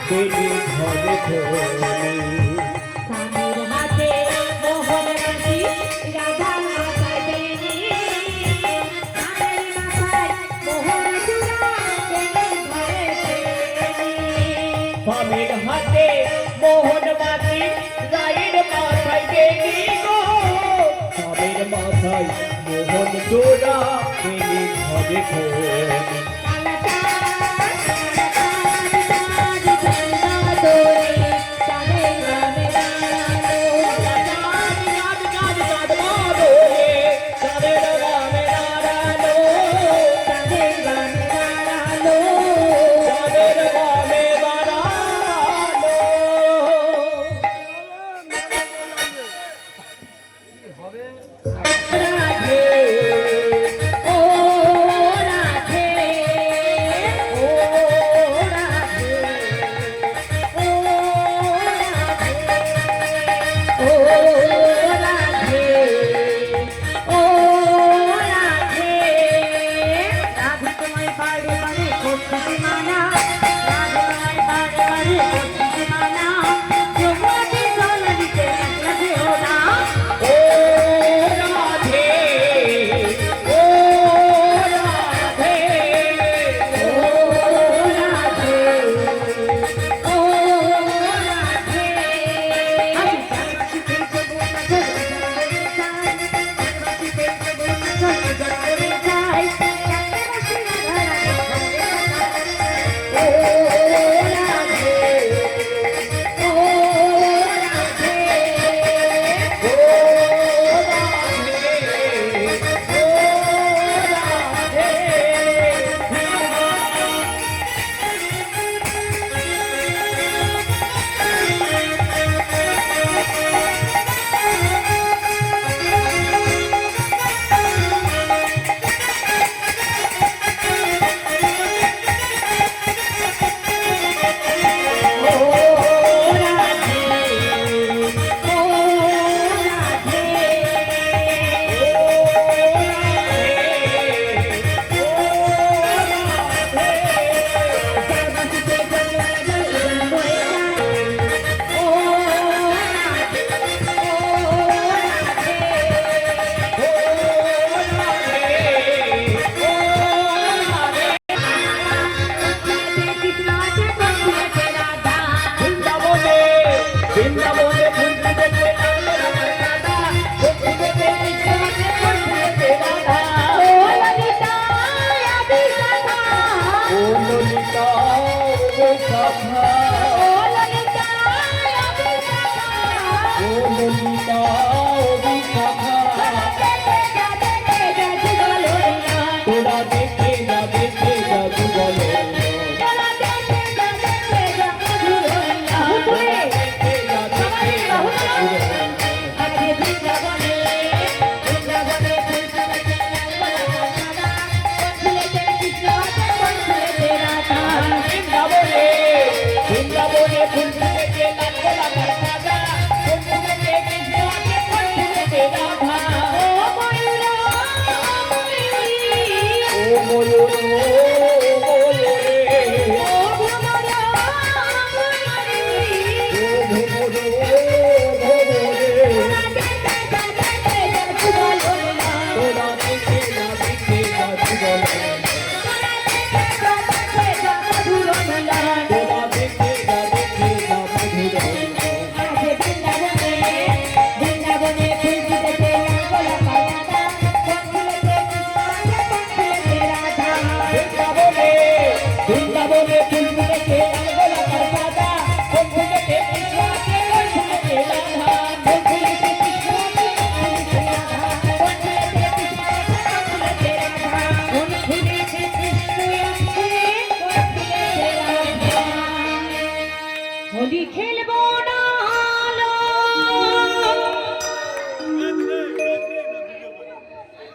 বেলি ঘরে ঘরে স্বামীর হাতে মোহন মাঝি রায়ের মাথায় বেলি গো স্বামীর মাথায় মোহন জোড়া বেলি ঘরে ঘরে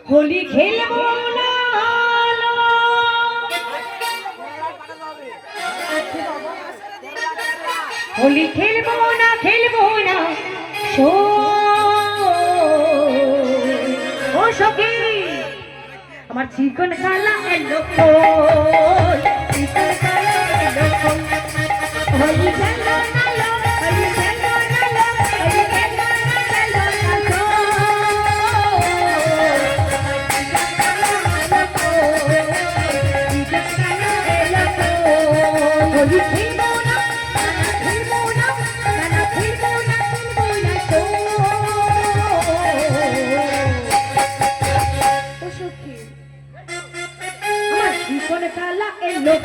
होली खेलबो ना होली खेलबो ना शो ओ सखी আমার চিকন কালা এলো চিকন কালা এলো হলি খেলো নালো হলি খেলো নালো হলি খেলো নালো হলি খেলবো না খেলবো না নানা খেলবো না খেলবো না ও সখী আমার জীবন কালা এলো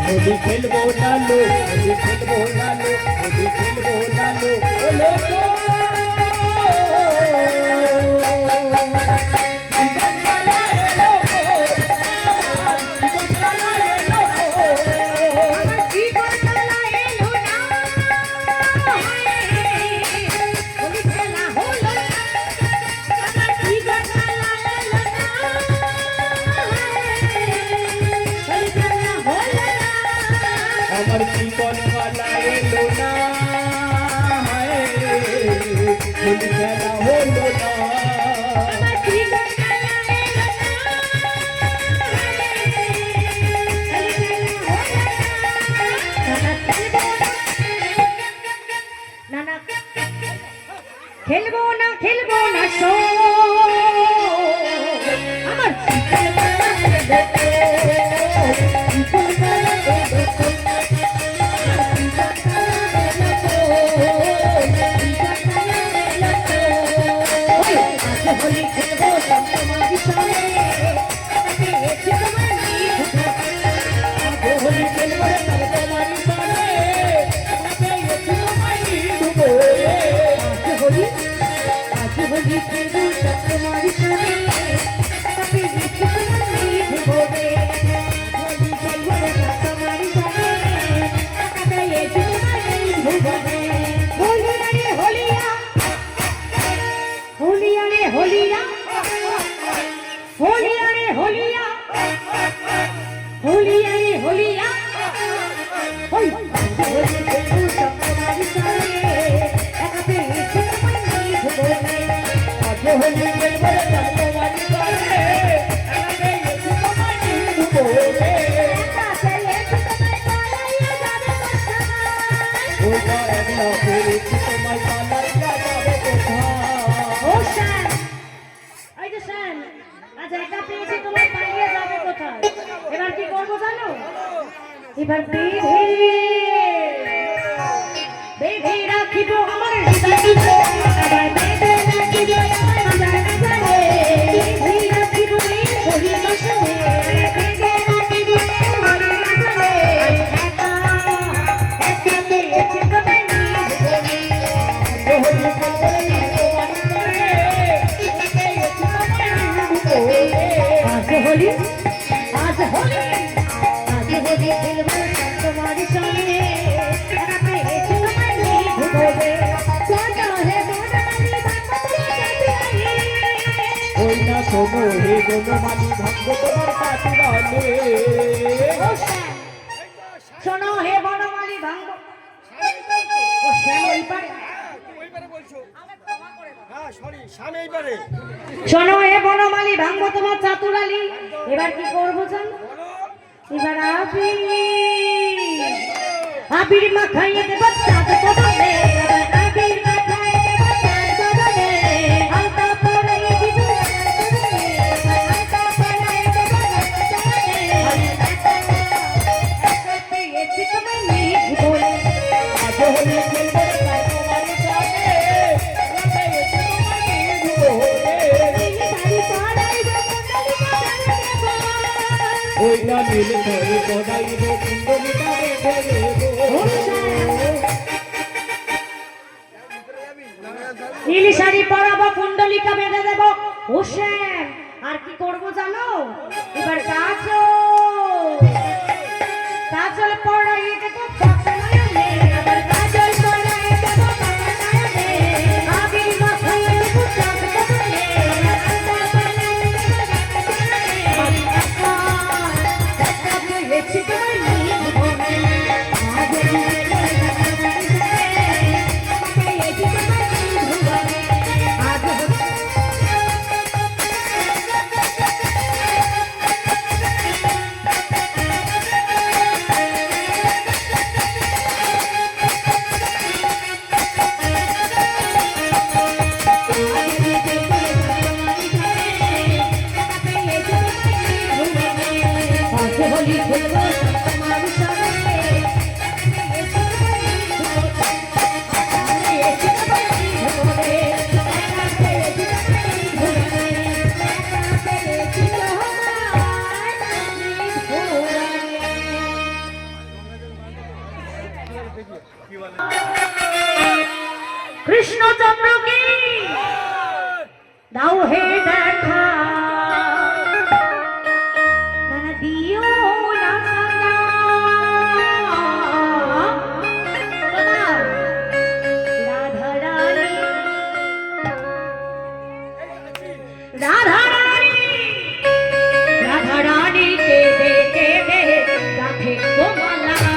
होली खेलबो नालो होली खेलबो नालो होली खेलबो नालो ओ लोगो আমার জীবন কালা এলো না হোলি খেলা হলো না খেলবো না খেলবো না শো আমার होली खेलबो तुम्हारी सामने होली खेलबो तुम्हारी सामने होली आज होली खेलबो तुम्हारी सामने होली खेलबो तुम्हारी सामने होलिया होलिया रे होलिया होलिया रे होलिया होलिया रे होलिया होली खेलबो तुम्हारी सामने एकाते एসে তোমায় নিয়ে ঘুরবে आज होली खेलबो तुम्हारी सामने एकाते एসে তোমায় নিয়ে ঘুরবে একাতে এসে তোমায় পালাইয়া যাবে কোথায় ওই কারণে ফিরে তোমায় পালাইয়া যাবে কোথায় ও শান এই যে শান আজ একা পেয়েছি তোমায় পালিয়ে যাবে কোথায় এবার কি করবো জানো এবার বেঁধে রাখিব আমার হৃদয় আবার বেঁধে রাখিব আমার জানে বেঁধে রাখিব এই হরি মশলে বেঁধে রাখিব আমার মশলে একা একা পেয়েছি তোমায় নিয়ে ঘুরবে होली खेलबो आज होली आज होली आज होली खेलबो तुम्हारी सामने एकाते एসে তোমায় নিয়ে ঘুরবে জানা হে বনালি ভাঙবো ওই না শোনো হে বনমালী ভাগ্য তোমার কাটিবালে শোনো হে বনমালী ভাঙবো ও শ্যাম ওই পারে শোনো হে বনমালী ভাঙবো তোমার চাতুরালি এবার কি করবো জানো এবার আবির মাখাইয়ে দেবো চাঁদ কদমে এবার আবির মাখাইয়ে দেবো চাঁদ কদমে আলতা পরাইয়ে দিব আলতা পরাইয়ে দেবো একাতে এসে তোমায় নিয়ে ঘুরবে আজ হোলি খেলবো তোমার সামনে একাতে এসে তোমায় নিয়ে ঘুরবে ওই না নীল ধরে গদাইব কুণ্ডলিকা বেঁধে দেবো নীল শাড়ি পরাবো কুণ্ডলিকা বেঁধে দেব ও শ্যাম আর কি করবো জানো এবার কাজল পরাইয়ে দেবো পাকানায়নে আবার কাজল পরাইয়ে দেবো পাকানায়নে আবির মাখাইয়ে দেবো চাঁদ কদমে আলতা পরাইয়ে দেবো একাতে এসে তোমায় নিয়ে ঘুরবে আজ হোলি হোলি খেলবো তোমার সঙ্গে কৃষ্ণচন্দ্র কি দাও হে দেখা নানা দিও না রাধা রানী রাধা রানী রাধা রানী কে দে রাখে গোমালা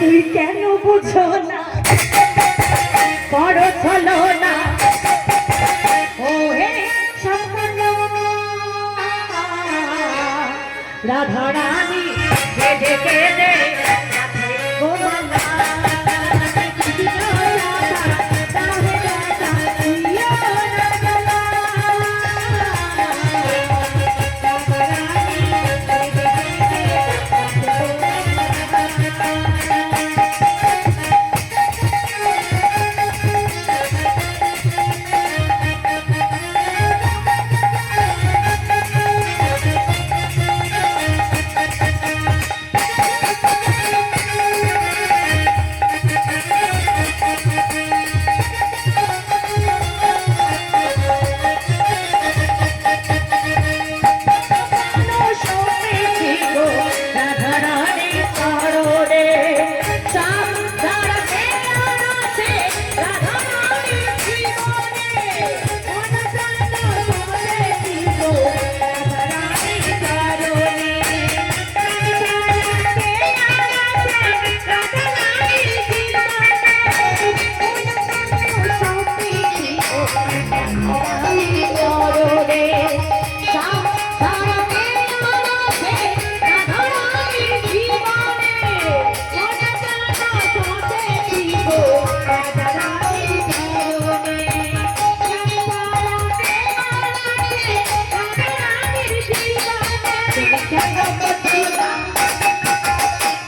তুই কেন বুঝো না করো চলো না ও হে রাধা রানী কেঁদে কেঁদে গোমালা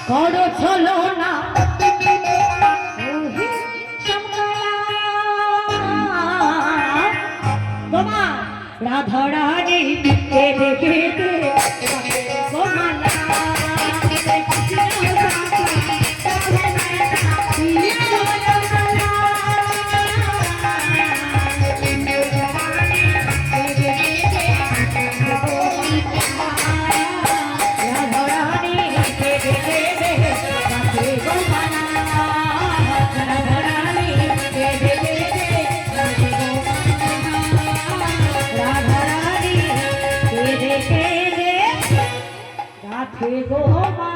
করো চলো না তোমার রাধা রানী কেঁদে কেঁদে গোমালা গো মা